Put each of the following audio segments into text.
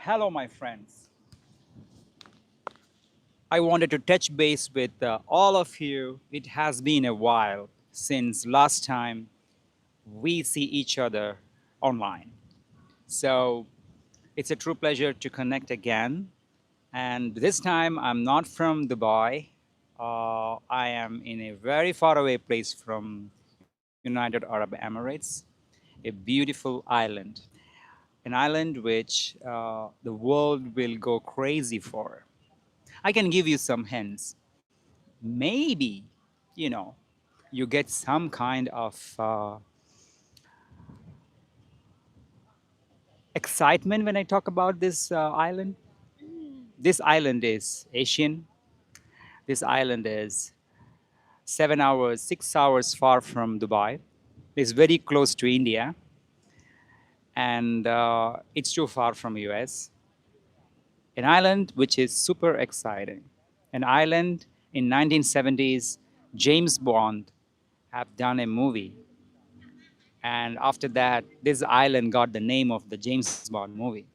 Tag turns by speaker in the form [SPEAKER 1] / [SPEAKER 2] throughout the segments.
[SPEAKER 1] Hello, my friends. I wanted to touch base with all of you. It has been a while since last time we see each other online. So it's a true pleasure to connect again. And this time I'm not from Dubai. I am in a very far away place from United Arab Emirates, a beautiful island. An island which the world will go crazy for. I can give you some hints. Maybe, you know, you get some kind of excitement when I talk about this island. This island is Asian. This island is 7 hours, 6 hours far from Dubai. It's very close to India, and it's too far from US. An island which is super exciting. An island in 1970s, James Bond have done a movie. And after that, this island got the name of the James Bond movie.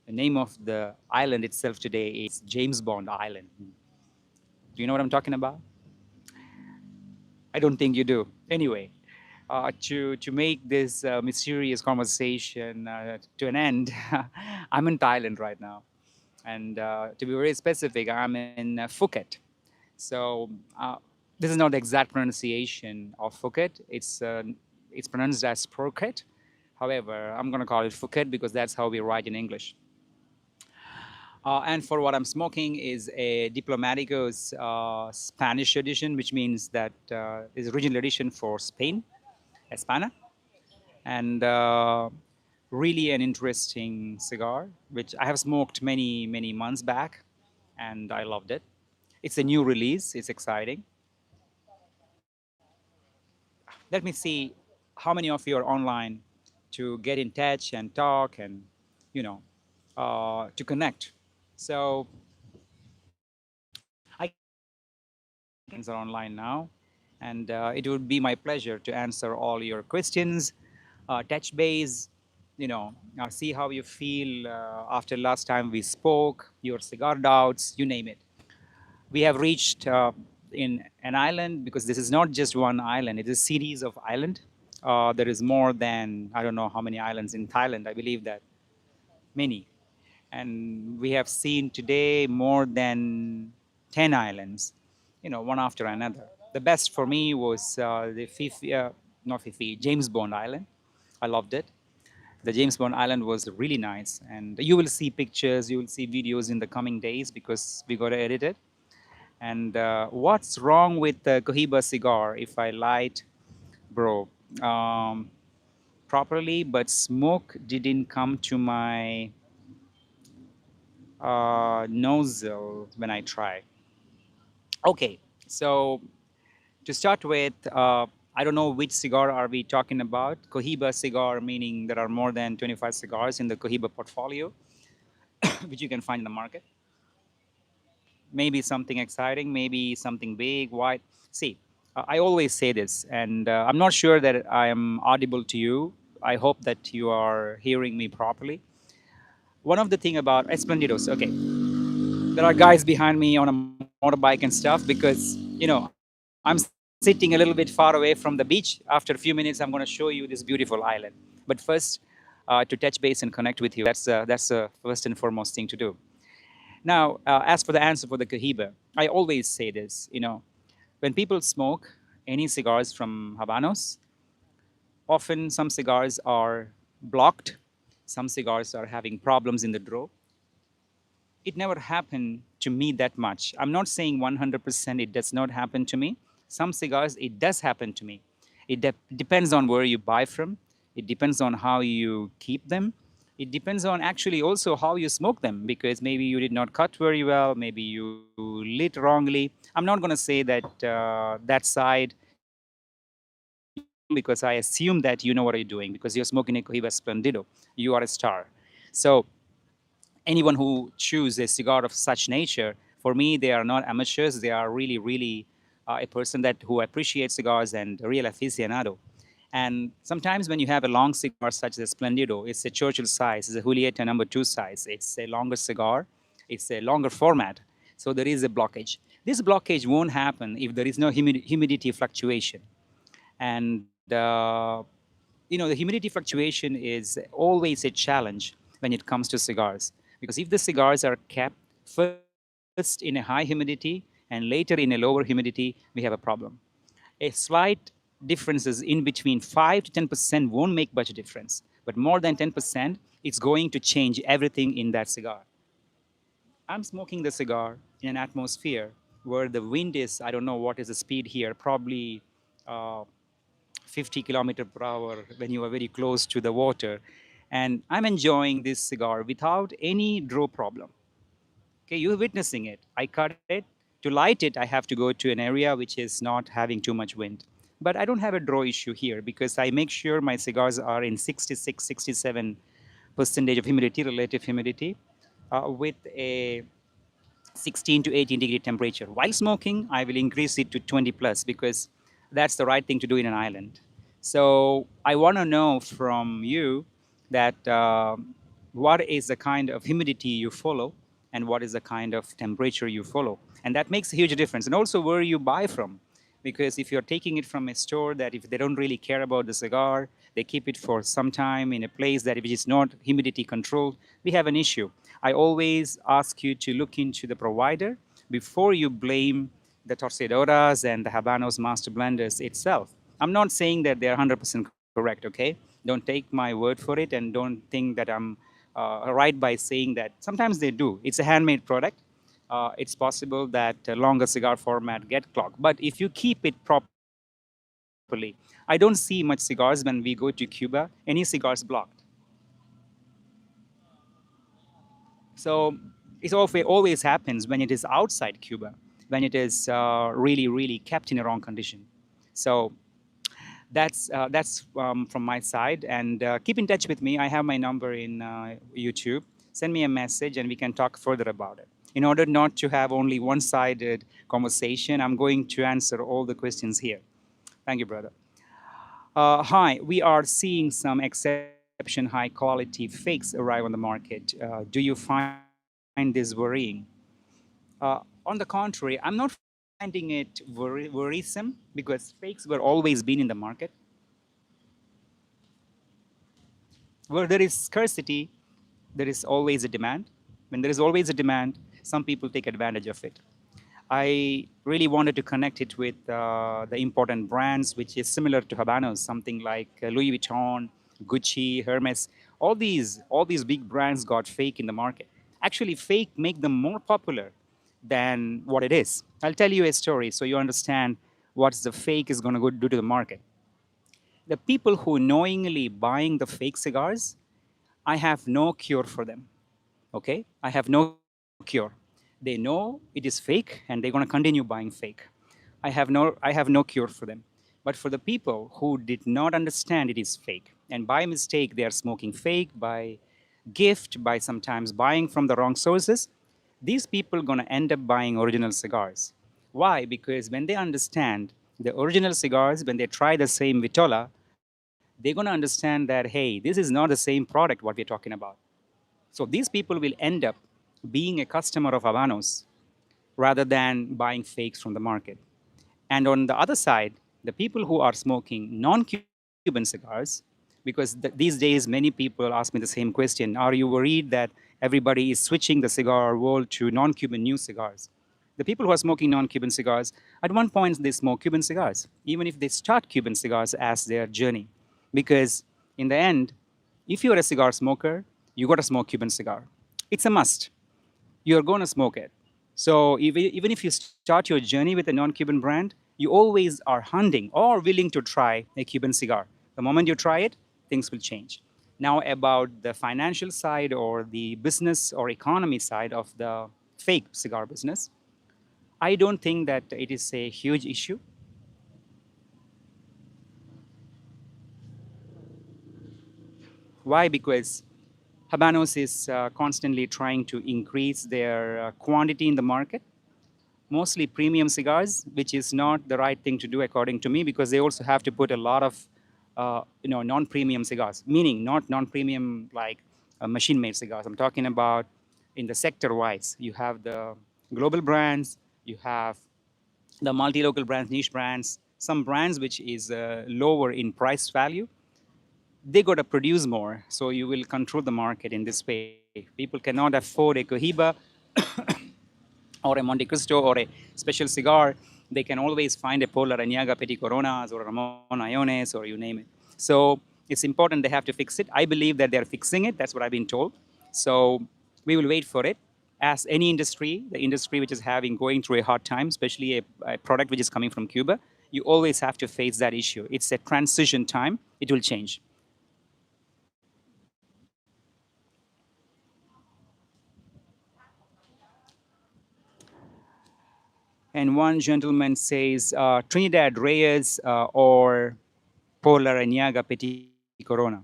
[SPEAKER 1] The name of the island itself today is James Bond Island. Do you know what I'm talking about? I don't think you do. Anyway, to make this mysterious conversation to an end, I'm in Thailand right now. And to be very specific, I'm in Phuket. So this is not the exact pronunciation of Phuket. It's pronounced as Phuket. However, I'm going to call it Phuket because that's how we write in English. And for what I'm smoking is a Diplomáticos Spanish edition, which means that is original edition for Spain, España, and really an interesting cigar, which I have smoked many months back, and I loved it. It's a new release. It's exciting. Let me see how many of you are online to get in touch and talk and, you know, to connect. So I can see that are online now, and it would be my pleasure to answer all your questions, touch base, see how you feel after last time we spoke, your cigar doubts, you name it. We have reached in an island because this is not just one island, it is a series of islands. There is more than, I don't know how many islands in Thailand, I believe that many. And we have seen today more than 10 islands, one after another. The best for me was the not Fifi, James Bond Island. I loved it. The James Bond Island was really nice. And you will see pictures, you will see videos in the coming days because we got to edit it. And what's wrong with the Cohiba cigar if I light, bro? Um, Properly, but smoke didn't come to my nozzle when I try. Okay, so to start with, I don't know which cigar are we talking about. Cohiba cigar, meaning there are more than 25 cigars in the Cohiba portfolio, which you can find in the market. Maybe something exciting, maybe something big, wide. See, I always say this, and I'm not sure that I am audible to you. I hope that you are hearing me properly. One of the thing about Esplendidos, okay, there are guys behind me on a motorbike and stuff because, I'm sitting a little bit far away from the beach. After a few minutes, I'm going to show you this beautiful island. But first, to touch base and connect with you, that's the first and foremost thing to do. Now, as for the answer for the Cohiba, I always say this, when people smoke any cigars from Habanos, often some cigars are blocked, some cigars are having problems in the draw. It never happened to me that much. I'm not saying 100% it does not happen to me. Some cigars, it does happen to me. It depends on where you buy from. It depends on how you keep them. It depends on actually also how you smoke them, because maybe you did not cut very well, maybe you lit wrongly. I'm not going to say that that side you are wrong, because I assume that you know what you're doing because you're smoking a Cohiba Splendido. You are a star. So anyone who choose a cigar of such nature, for me, they are not amateurs. They are really, really a person that who appreciates cigars and a real aficionado. And sometimes when you have a long cigar such as Splendido, it's a Churchill size, it's a 𝙼𝙬𝙗𝙢 #2 size, it's a longer cigar, it's a longer format, so there is a blockage. This blockage won't happen if there is no humidity fluctuation. And the humidity fluctuation is always a challenge when it comes to cigars. Because if the cigars are kept first in a high humidity and later in a lower humidity, we have a problem. A slight differences in between 5 to 10% won't make much difference. But more than 10%, it's going to change everything in that cigar. I'm smoking the cigar in an atmosphere where the wind is, I don't know what is the speed here, probably uh, 50 kilometer per hour when you are very close to the water. And I'm enjoying this cigar without any draw problem. Okay, you're witnessing it. I cut it. To light it, I have to go to an area which is not having too much wind. But I don't have a draw issue here because I make sure my cigars are in 66, 67% of humidity, relative humidity, with a 16 to 18-degree temperature. While smoking, I will increase it to 20 plus because that's the right thing to do in an island. So I want to know from you that what is the kind of humidity you follow and what is the kind of temperature you follow. And that makes a huge difference. And also where you buy from. Because if you're taking it from a store that if they don't really care about the cigar, they keep it for some time in a place that if it is not humidity controlled, we have an issue. I always ask you to look into the provider before you blame the torcedoras and the Habanos master blenders itself. I'm not saying that they're 100% correct, okay? Don't take my word for it and don't think that I'm right by saying that. Sometimes they do. It's a handmade product. It's possible that a longer cigar format get clogged. But if you keep it properly, I don't see much cigars when we go to Cuba, any cigars blocked. So it always happens when it is outside Cuba, when it is really, really kept in a wrong condition. So that's from my side. And keep in touch with me. I have my number in YouTube. Send me a message and we can talk further about it. In order not to have only one-sided conversation, I'm going to answer all the questions here. Thank you, brother. Hi, we are seeing some exception high quality fakes arrive on the market. Do you find this worrying? On the contrary, I'm not finding it worrisome because fakes were always been in the market. Where there is scarcity, there is always a demand. When there is always a demand, some people take advantage of it. I really wanted to connect it with the important brands, which is similar to Habanos, something like Louis Vuitton, Gucci, Hermes. All these big brands got fake in the market. Actually, fake make them more popular than what it is. I'll tell you a story so you understand what the fake is going to go do to the market. The people who knowingly buying the fake cigars, I have no cure for them. Okay, I have no cure. They know it is fake and they're going to continue buying fake. I have no cure for them. But for the people who did not understand it is fake and by mistake they are smoking fake, by gift, by sometimes buying from the wrong sources, these people are going to end up buying original cigars. Why? Because when they understand the original cigars, when they try the same Vitola, they're going to understand that, hey, this is not the same product what we're talking about. So these people will end up being a customer of Habanos rather than buying fakes from the market. And on the other side, the people who are smoking non-Cuban cigars, because these days many people ask me the same question, are you worried that everybody is switching the cigar world to non-Cuban new cigars? The people who are smoking non-Cuban cigars, at one point they smoke Cuban cigars, even if they start Cuban cigars as their journey. Because in the end, if you're a cigar smoker, you got to smoke Cuban cigar. It's a must. You're going to smoke it. So even if you start your journey with a non-Cuban brand, you always are hunting or willing to try a Cuban cigar. The moment you try it, things will change. Now about the financial side or the business or economy side of the fake cigar business, I don't think that it is a huge issue. Why? Because Habanos is constantly trying to increase their quantity in the market, mostly premium cigars, which is not the right thing to do according to me, because they also have to put a lot of non-premium cigars, meaning not non-premium like machine-made cigars. I'm talking about in the sector-wise. You have the global brands, you have the multi-local brands, niche brands, some brands which is lower in price value. They got to produce more, so you will control the market in this way. People cannot afford a Cohiba or a Monte Cristo or a special cigar. They can always find a Polar Añaga Petit Coronas or Ramon Iones or you name it. So it's important they have to fix it. I believe that they're fixing it. That's what I've been told. So we will wait for it. As any industry, the industry which is going through a hard time, especially a product which is coming from Cuba, you always have to face that issue. It's a transition time. It will change. And one gentleman says Trinidad Reyes or Polar Añaga Petit Corona.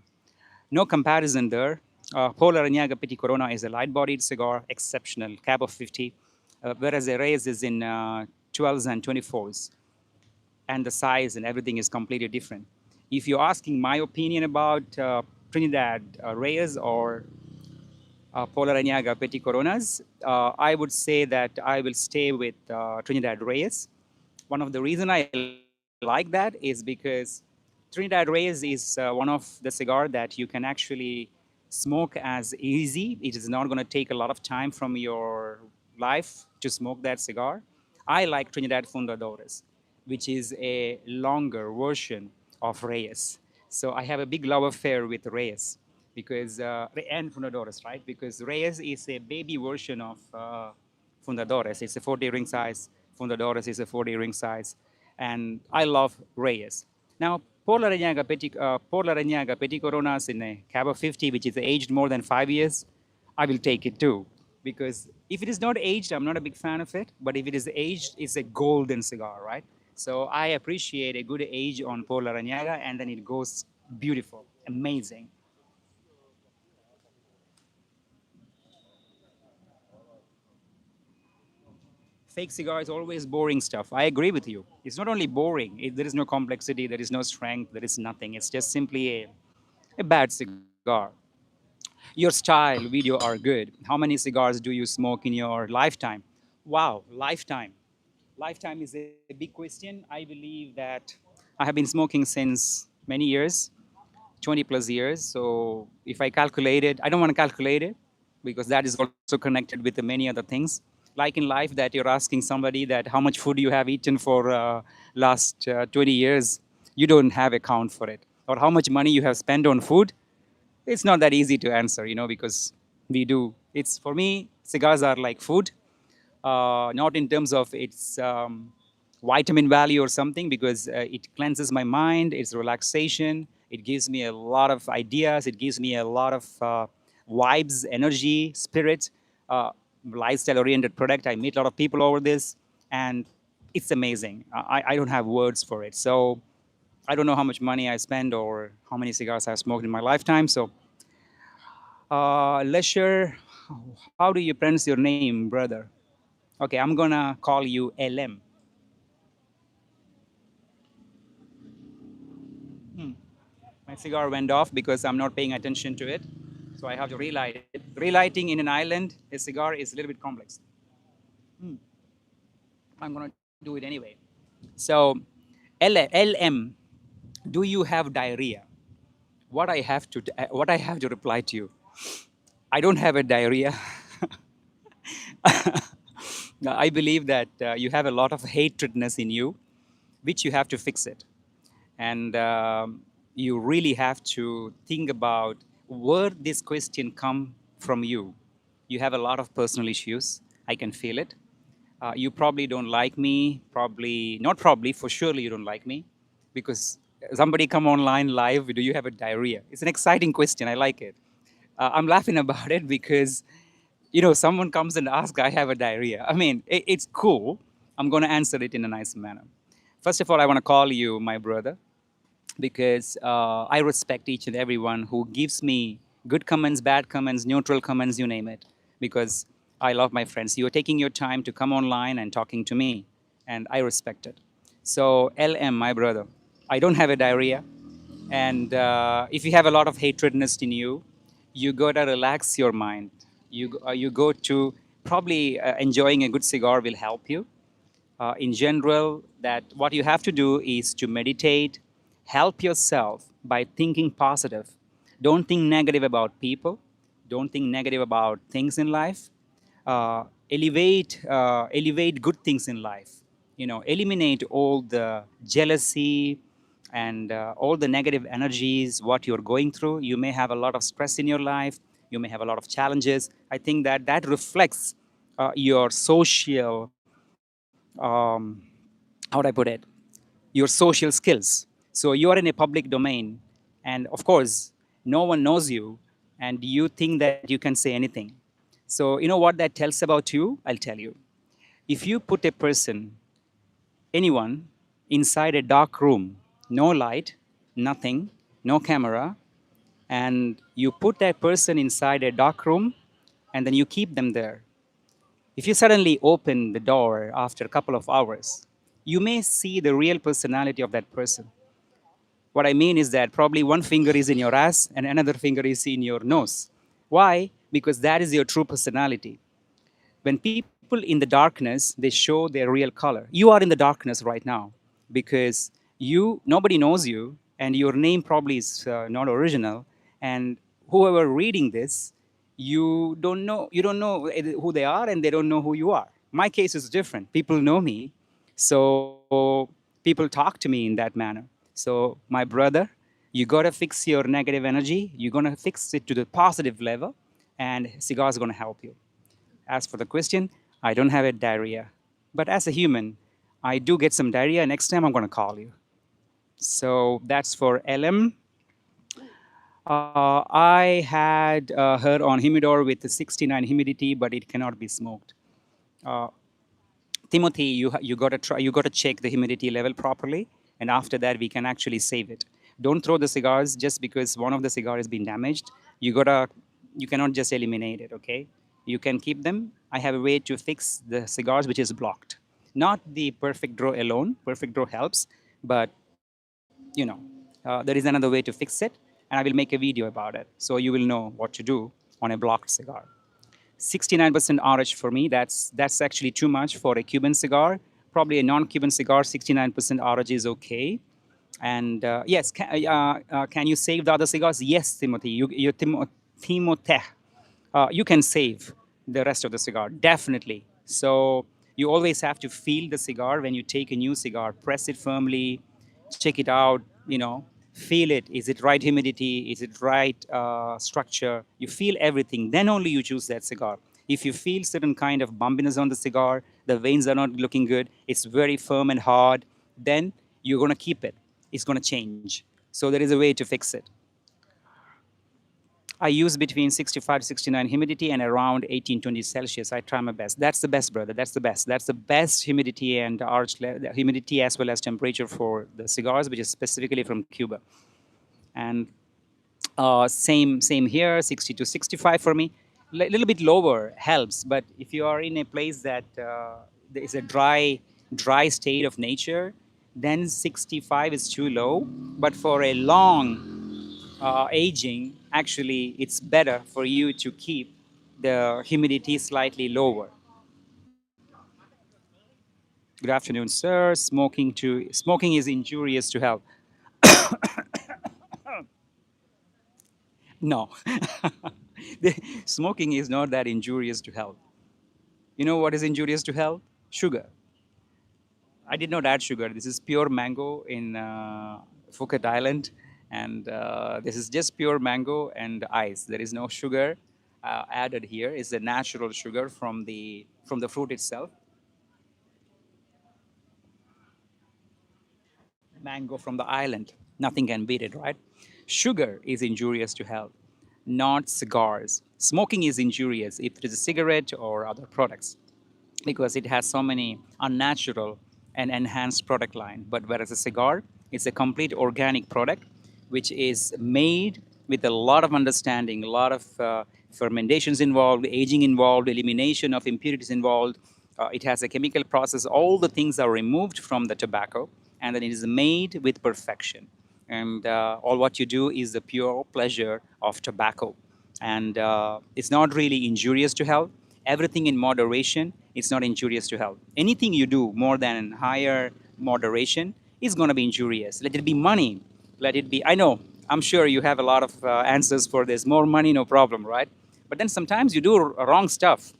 [SPEAKER 1] No comparison there. Polar Añaga Petit Corona is a light-bodied cigar, exceptional, cab of 50, whereas the Reyes is in 12s and 24s. And the size and everything is completely different. If you're asking my opinion about Trinidad Reyes or Polar Añaga Petit Coronas, I would say that I will stay with Trinidad Reyes. One of the reasons I like that is because Trinidad Reyes is one of the cigar that you can actually smoke as easy. It is not going to take a lot of time from your life to smoke that cigar. I like Trinidad Fundadores, which is a longer version of Reyes. So I have a big love affair with Reyes because and Fundadores, right? Because Reyes is a baby version of Fundadores. It's a 40 ring size. Fundadores is a 40 ring size, and I love Reyes. Now, Polar Añaga Petit Coronas in a Cab of 50, which is aged more than 5 years, I will take it too. Because if it is not aged, I'm not a big fan of it. But if it is aged, it's a golden cigar, right? So I appreciate a good age on Polar Añaga, and then it goes beautiful, amazing. Fake cigar is always boring stuff. I agree with you. It's not only boring, there is no complexity, there is no strength, there is nothing. It's just simply a bad cigar. Your style, video are good. How many cigars do you smoke in your lifetime? Wow, lifetime. Lifetime is a big question. I believe that I have been smoking since many years, 20 plus years. So if I calculate it, I don't want to calculate it because that is also connected with the many other things. Like in life that you're asking somebody that how much food you have eaten for last 20 years, you don't have a count for it. Or how much money you have spent on food, it's not that easy to answer, because we do. It's for me, cigars are like food, not in terms of its vitamin value or something, because it cleanses my mind, it's relaxation, it gives me a lot of ideas, it gives me a lot of vibes, energy, spirit, lifestyle-oriented product. I meet a lot of people over this, and it's amazing. I don't have words for it. So I don't know how much money I spend or how many cigars I've smoked in my lifetime. So, Lesher, how do you pronounce your name, brother? Okay, I'm gonna call you LM. Hmm. My cigar went off because I'm not paying attention to it. So I have to relight it. Relighting in an island, a cigar is a little bit complex. Hmm. I'm gonna do it anyway. So, LM, do you have diarrhea? What I have to reply to you? I don't have a diarrhea. I believe that you have a lot of hatredness in you, which you have to fix it. And you really have to think about where this question come from you. You have a lot of personal issues. I can feel it. You probably don't like me. Probably, not probably, for surely you don't like me. Because somebody come online live, do you have a diarrhea? It's an exciting question. I like it. I'm laughing about it because someone comes and asks, I have a diarrhea. I mean, it's cool. I'm going to answer it in a nice manner. First of all, I want to call you my brother because I respect each and everyone who gives me good comments, bad comments, neutral comments, you name it, because I love my friends. You're taking your time to come online and talking to me, and I respect it. So, LM, my brother, I don't have a diarrhea. And if you have a lot of hatredness in you, you gotta relax your mind. You go to probably enjoying a good cigar will help you. In general, that what you have to do is to meditate, help yourself by thinking positive. Don't think negative about people. Don't think negative about things in life. Elevate good things in life. You know, eliminate all the jealousy and all the negative energies. What you're going through, you may have a lot of stress in your life. You may have a lot of challenges. I think that that reflects your social, how would I put it? Your social skills. So you are in a public domain, and of course, no one knows you, and you think that you can say anything. So you know what that tells about you? I'll tell you. If you put a person, anyone, inside a dark room, no light, nothing, no camera, and you put that person inside a dark room, and then you keep them there. If you suddenly open the door after a couple of hours, you may see the real personality of that person. What I mean is that probably one finger is in your ass and another finger is in your nose. Why? Because that is your true personality. When people in the darkness, they show their real color. You are in the darkness right now because nobody knows you, and your name probably is not original. And whoever reading this, you don't know who they are, and they don't know who you are. My case is different. People know me, so people talk to me in that manner. So my brother, you gotta fix your negative energy. You're gonna fix it to the positive level, and Cigar is gonna help you. As for the question, I don't have a diarrhea. But as a human, I do get some diarrhea. Next time I'm going to call you. So that's for LM. I had her on Humidor with the 69 humidity, but it cannot be smoked. Uh, Timothy, you got to try. You got to check the humidity level properly, and after that, we can actually save it. Don't throw the cigars just because one of the cigar has been damaged. You cannot just eliminate it. Okay, you can keep them. I have a way to fix the cigars which is blocked. Not the perfect draw alone. Perfect draw helps, but there is another way to fix it, and I will make a video about it, so you will know what to do on a blocked cigar. 69% RH for me, that's actually too much for a Cuban cigar. Probably a non-Cuban cigar, 69% RH is okay. And yes, can you save the other cigars? Yes, Timothy. Timothy, you can save the rest of the cigar, definitely. So you always have to feel the cigar when you take a new cigar. Press it firmly, check it out, feel it. Is it right humidity? Is it right structure? You feel everything. Then only you choose that cigar. If you feel certain kind of bumpiness on the cigar, the veins are not looking good, it's very firm and hard, then you're going to keep it. It's going to change. So there is a way to fix it. I use between 65 to 69 humidity and around 18-20 Celsius. I try my best. That's the best, brother. That's the best. That's the best humidity and humidity as well as temperature for the cigars, which is specifically from Cuba. And same here, 60 to 65 for me. A little bit lower helps, but if you are in a place that there is a dry state of nature, then 65 is too low. But for a long aging, actually, it's better for you to keep the humidity slightly lower. Good afternoon, sir. Smoking is injurious to health. No, smoking is not that injurious to health. You know what is injurious to health? Sugar. I did not add sugar. This is pure mango in Phuket Island, and this is just pure mango and ice. There is no sugar added here. It's the natural sugar from the fruit itself. Mango from the island. Nothing can beat it, right? Sugar is injurious to health, not cigars. Smoking is injurious if it is a cigarette or other products, because it has so many unnatural and enhanced product line. But whereas a cigar, it's a complete organic product, which is made with a lot of understanding, a lot of fermentations involved, aging involved, elimination of impurities involved. It has a chemical process. All the things are removed from the tobacco, and then it is made with perfection. and all what you do is the pure pleasure of tobacco. And it's not really injurious to health. Everything in moderation, it's not injurious to health. Anything you do more than higher moderation is going to be injurious. Let it be money. Let it be, I know, I'm sure you have a lot of answers for this. More money, no problem, right? But then sometimes you do wrong stuff,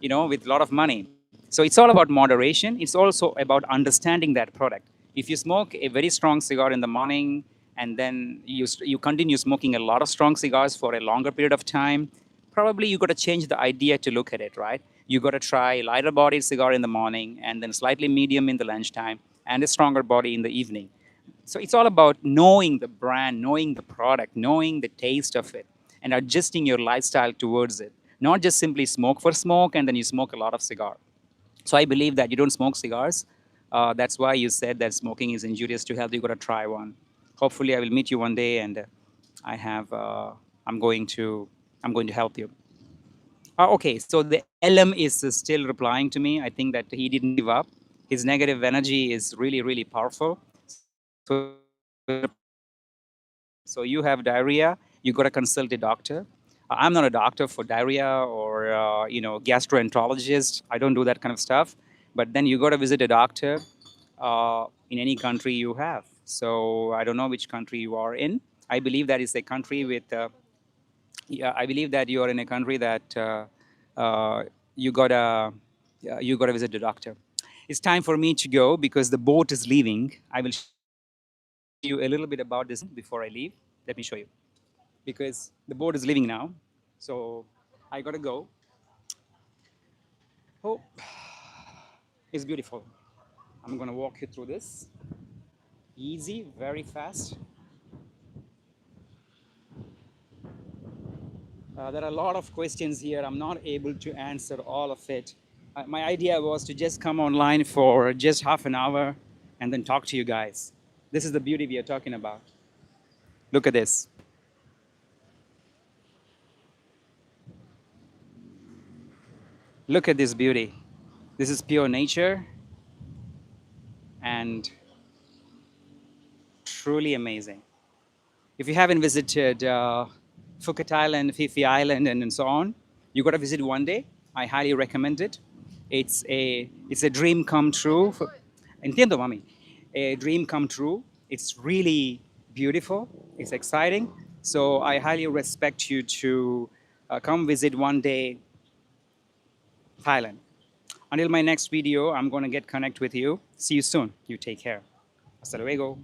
[SPEAKER 1] with a lot of money. So it's all about moderation. It's also about understanding that product. If you smoke a very strong cigar in the morning and then you continue smoking a lot of strong cigars for a longer period of time, probably you got to change the idea to look at it, right? You got to try lighter bodied cigar in the morning and then slightly medium in the lunchtime and a stronger body in the evening. So it's all about knowing the brand, knowing the product, knowing the taste of it, and adjusting your lifestyle towards it. Not just simply smoke for smoke and then you smoke a lot of cigar. So I believe that you don't smoke cigars. That's why you said that smoking is injurious to health. You got to try one. Hopefully, I will meet you one day, and I have. I'm going to. I'm going to help you. Okay, so the LM is still replying to me. I think that he didn't give up. His negative energy is really, really powerful. So you have diarrhea. You got to consult a doctor. I'm not a doctor for diarrhea or gastroenterologist. I don't do that kind of stuff. But then you got to visit a doctor in any country you have. So I don't know which country you are in. I believe that is a country with. Yeah, I believe that you are in a country that you gotta visit the doctor. It's time for me to go because the boat is leaving. I will show you a little bit about this before I leave. Let me show you because the boat is leaving now. So I gotta go. Oh, it's beautiful. I'm gonna walk you through this. Easy, very fast. There are a lot of questions here. I'm not able to answer all of it. My idea was to just come online for just half an hour and then talk to you guys. This is the beauty we are talking about. Look at this. Look at this beauty. This is pure nature and truly amazing. If you haven't visited Phuket Island, Phi Phi Island, and so on, you got to visit one day. I highly recommend it. It's a dream come true. Entiendo, mami. A dream come true. It's really beautiful. It's exciting. So I highly respect you to come visit one day Thailand. Until my next video, I'm going to get connect with you. See you soon. You take care. Hasta luego.